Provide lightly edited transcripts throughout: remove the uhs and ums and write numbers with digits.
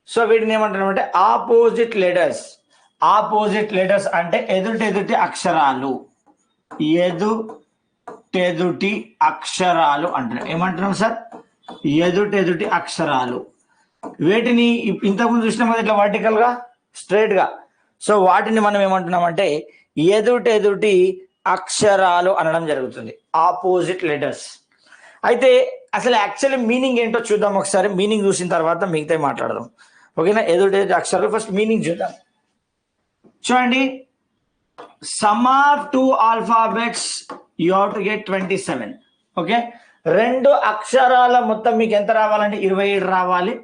So వీటిని ఏమంటారంటే opposite letters. Opposite letters అంటే ఎదుటి అక్షరాలు, ఎదుటి అక్షరాలు అంటారు. ఏమంటున్నాం సార్? ఎదుటి అక్షరాలు. వీటిని ఇంతకుముందు చూసినాం కదా ఇట్లా వర్టికల్ గా స్ట్రైట్ గా. సో వాటిని మనం ఏమంటున్నామంటే ఎదుటి అక్షరాలు అనడం జరుగుతుంది, ఆపోజిట్ లెటర్స్. అయితే అసలు యాక్చువల్లీ మీనింగ్ ఏంటో చూద్దాం ఒకసారి. మీనింగ్ చూసిన తర్వాత మిగతా మాట్లాడదాం, ఓకేనా? ఎదుటి అక్షరాలు ఫస్ట్ మీనింగ్ చూద్దాం. చూడండి, some of 2 alphabets you have to get 27. Okay, 2 అక్షరాల మొత్తం మీకు ఎంత రావాలంటే 27 రావాలి.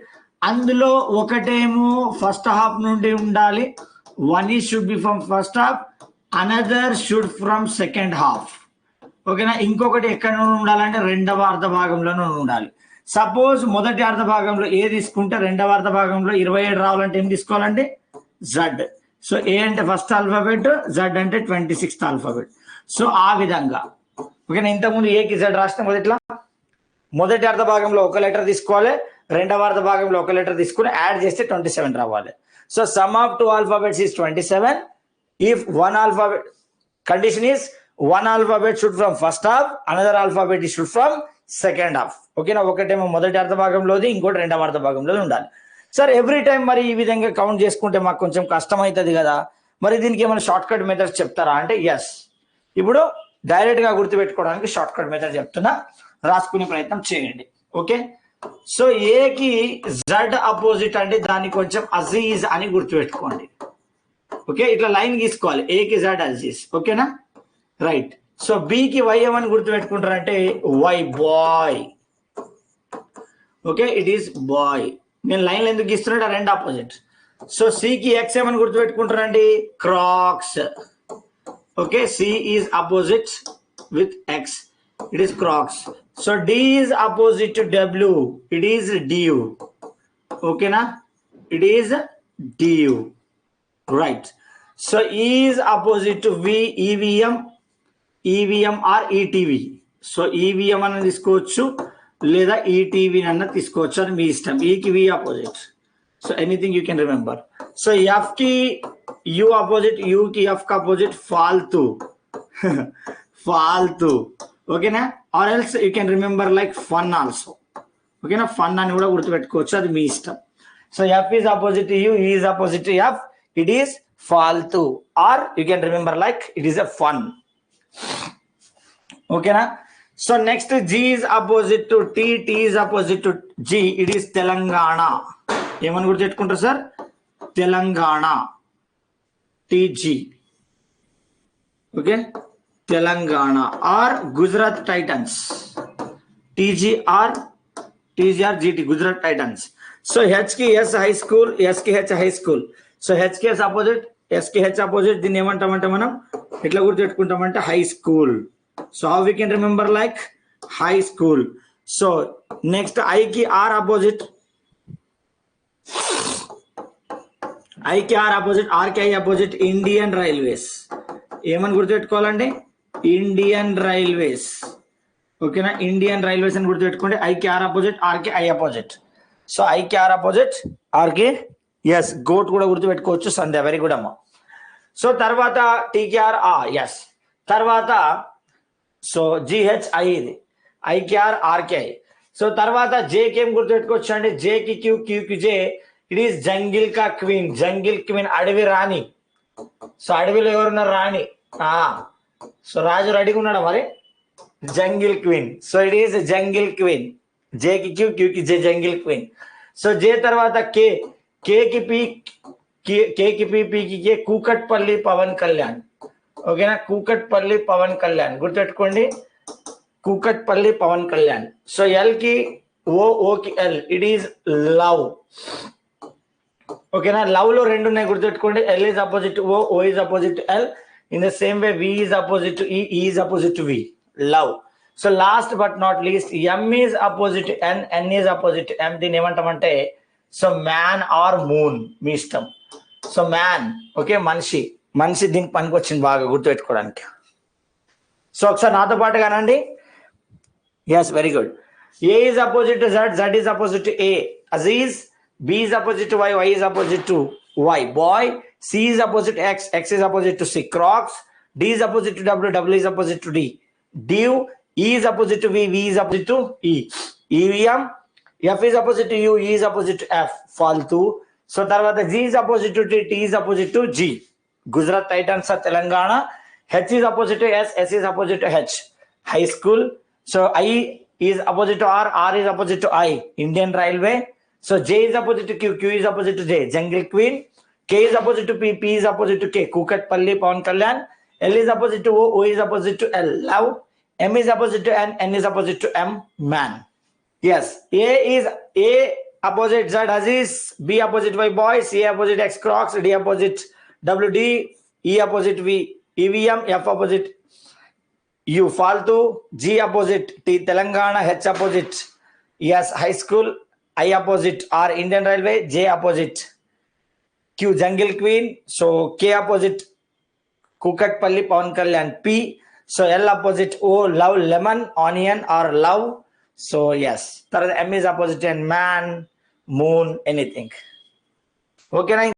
అందులో ఒకటేమో ఫస్ట్ హాఫ్ నుండి ఉండాలి, వన్ ఈ should be from first half, another should from second half. ఓకేనా? ఇంకొకటి ఎక్కడ నుండి ఉండాలంటే రెండవ అర్ధ భాగంలోనే ఉండాలి. సపోజ్ మొదటి అర్ధ భాగంలో ఏ తీసుకుంటే రెండవ అర్ధ భాగంలో 27 రావాలంటే ఏం తీసుకోవాలంటే జడ్. సో ఏ అంటే ఫస్ట్ ఆల్ఫాబెట్, జడ్ అంటే 26th ఆల్ఫాబెట్. సో ఆ విధంగా ఓకేనా. ఇంతకుముందు ఏకి జడ్ రాసిన మొదటి అర్ధ భాగంలో ఒక లెటర్ తీసుకోవాలి, రెండవ అర్ధ భాగంలో ఒక లెటర్ తీసుకుని యాడ్ చేస్తే 27 రావాలి. So some of 2 alphabets is 27. If one alphabet, condition is one alphabet should from first half, another alphabet should from second half. ఓకేనా? ఒకటేమో మొదటి అర్ధ భాగంలోది, ఇంకోటి రెండవ అర్ధ భాగంలో ఉండాలి. సార్ ఎవ్రీ టైం మరి ఈ విధంగా కౌంట్ చేసుకుంటే మాకు కొంచెం కష్టం అవుతుంది కదా, మరి దీనికి ఏమైనా షార్ట్ కట్ మెథడ్స్ చెప్తారా అంటే ఎస్. ఇప్పుడు డైరెక్ట్ గా గుర్తుపెట్టుకోవడానికి షార్ట్ కట్ మెథడ్ చెప్తున్నా, రాసుకునే ప్రయత్నం చేయండి. ఓకే, సో ఏకి జడ్ అపోజిట్ అంటే దాన్ని కొంచెం అజీజ్ అని గుర్తుపెట్టుకోండి. ఓకే, ఇట్లా లైన్ గీసుకోవాలి, ఏకి జడ్ అజీజ్. ఓకేనా? రైట్. సో బికి వై ఏమని గుర్తుపెట్టుకుంటారంటే Y boy. Okay, it is boy. నేను లైన్లు ఎందుకు గీస్తున్నా, రెండు ఆపోజిట్. సో సికి ఎక్స్ ఏమని గుర్తుపెట్టుకుంటారండి crux. Okay, C is opposite with X, it is crux. So D is opposite to W, it is due. ఓకేనా, it is due. Right. So is opposite to V, EVM, EVM or ETV. So EVM అన్న తీసుకోవచ్చు లేదా ETV అన్న తీసుకోవచ్చు, అని మీ ఇష్టం. ఈకి V opposite, so anything you can remember. So F కి యూ అపోజిట్, యూ కి ఎఫ్ కి అపోజిట్ ఫాల్తూ. ఫాల్తూ. ఓకేనా? Or else you can remember like fun also. ఓకేనా? ఫన్ అని కూడా గుర్తుపెట్టుకోవచ్చు, అది మీ ఇష్టం. So F is opposite U, is opposite F, it is ఫాల్తూ. Or you can remember like it is a fun. ఓకేనా? So next G is opposite to T, T is opposite to G, it is Telangana. ఏమని గుర్తుపెట్టుకుంటారు sir? Telangana, TG. Okay, Telangana. Or Gujarat Titans, TGR, TGR GT, Gujarat Titans. So H కి S high school, S కి H high school. So H కి S opposite, S కి H opposite. దీన్ని ఏమంటామంటే మనం ఎట్లా గుర్తుపెట్టుకుంటామంటే high school. So how we can remember like high school. So next I ki R opposite, I ki R opposite, R ki I opposite, Indian Railways. ఏమని గుర్తుపెట్టుకోవాలండి? Indian Railways. ఓకేనా? Indian Railways అని గుర్తుపెట్టుకోండి. I ki R opposite, R ki I opposite. So I ki R opposite, R ki S. Goat కూడా గుర్తుపెట్టుకోవచ్చు, Sandhya. Very good అమ్మ. So తర్వాత TKR S. తర్వాత సో జిహెచ్ఐ, ఇది ఐకేఆర్ ఆర్కేఐ. సో తర్వాత జేకి ఏం గుర్తుపెట్టుకోవచ్చు అండి? జేకి క్యూ, క్యూకి జే, ఇట్ ఈస్ జంగిల్ కా క్వీన్. జంగిల్ క్వీన్, అడవి రాణి. సో అడవిలో ఎవరున్నారు? రాణి. సో రాజు రెడీగా ఉన్నాడా మరి? Jungle queen. So it is jungle queen. జేకి క్యూ, క్యూకి J, jungle queen. So J తర్వాత కే, కేకి పి, కేకి పి, పీకి కే, కూకట్పల్లి పవన్ కళ్యాణ్. ఓకేనా? కూకట్పల్లి పవన్ కళ్యాణ్ గుర్తుపెట్టుకోండి, కూకట్పల్లి పవన్ కళ్యాణ్. సో ఎల్ కి ఓ, ఓకి ఎల్, ఇట్ ఈస్ లవ్. ఓకేనా? లవ్ లో రెండు ఉన్నాయి, గుర్తుపెట్టుకోండి. L is opposite to oh, oh is opposite to L. In the same way we is opposite to ఈ, is opposite to we, love. So last but not least M is opposite to N, N is opposite to ఎం. దీన్ని ఏమంటామంటే so man are moon, మీ ఇష్టం. So man, okay, మనిషి. మనిషి దీనికి పనికి వచ్చింది బాగా గుర్తుపెట్టుకోవడానికి. సో ఒకసారి నాతో పాటు కానండి. Yes, very good. A is opposite to Z, Z is opposite to A, Aziz. B is opposite to Y, Y is opposite to Y. Boy, C is opposite to X, X is opposite to C. Crocs, D is opposite to W, W is opposite to D. Div, E is opposite to V, V is opposite to E. EVM, F is opposite to U, E is opposite to F. Faltu. So tarvata G is opposite to T, T is opposite to G. Gujarat Titans Telangana. H is opposite to S, S is opposite to H. High school. So I is opposite to R, R is opposite to I. Indian Railway. So J is opposite to Q, Q is opposite to J. Jungle Queen. K is opposite to P, P is opposite to K. Kukatpalli, Pawan Kalyan. L is opposite to O, O is opposite to L. Love. M is opposite to N, N is opposite to M. Man. Yes. A is A opposite Z Aziz, B opposite Y boy, C opposite X Crocs, D opposite WD, E opposite V EVM, F opposite U Faltu, G opposite T Telangana, H opposite yes High School, I opposite R Indian Railway, J opposite Q Jungle Queen, so K opposite Kukatpalli Pawan Kalyan P, so L opposite O Love Lemon Onion or Love. So yes, M is opposite and man, moon, anything. Okay,